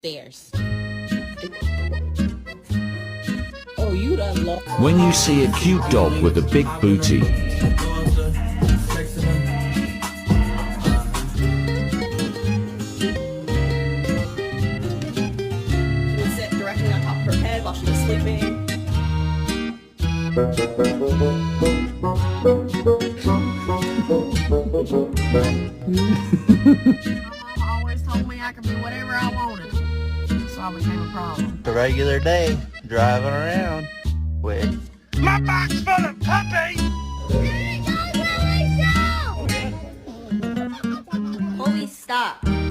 stairs. Oh, you done lost. When you see a cute dog with a big booty, She would sit directly on top of her head while she was sleeping. Mama always told me I could be whatever I wanted, so I became a problem. A regular day driving around with my box full of puppies. Chloe, stop.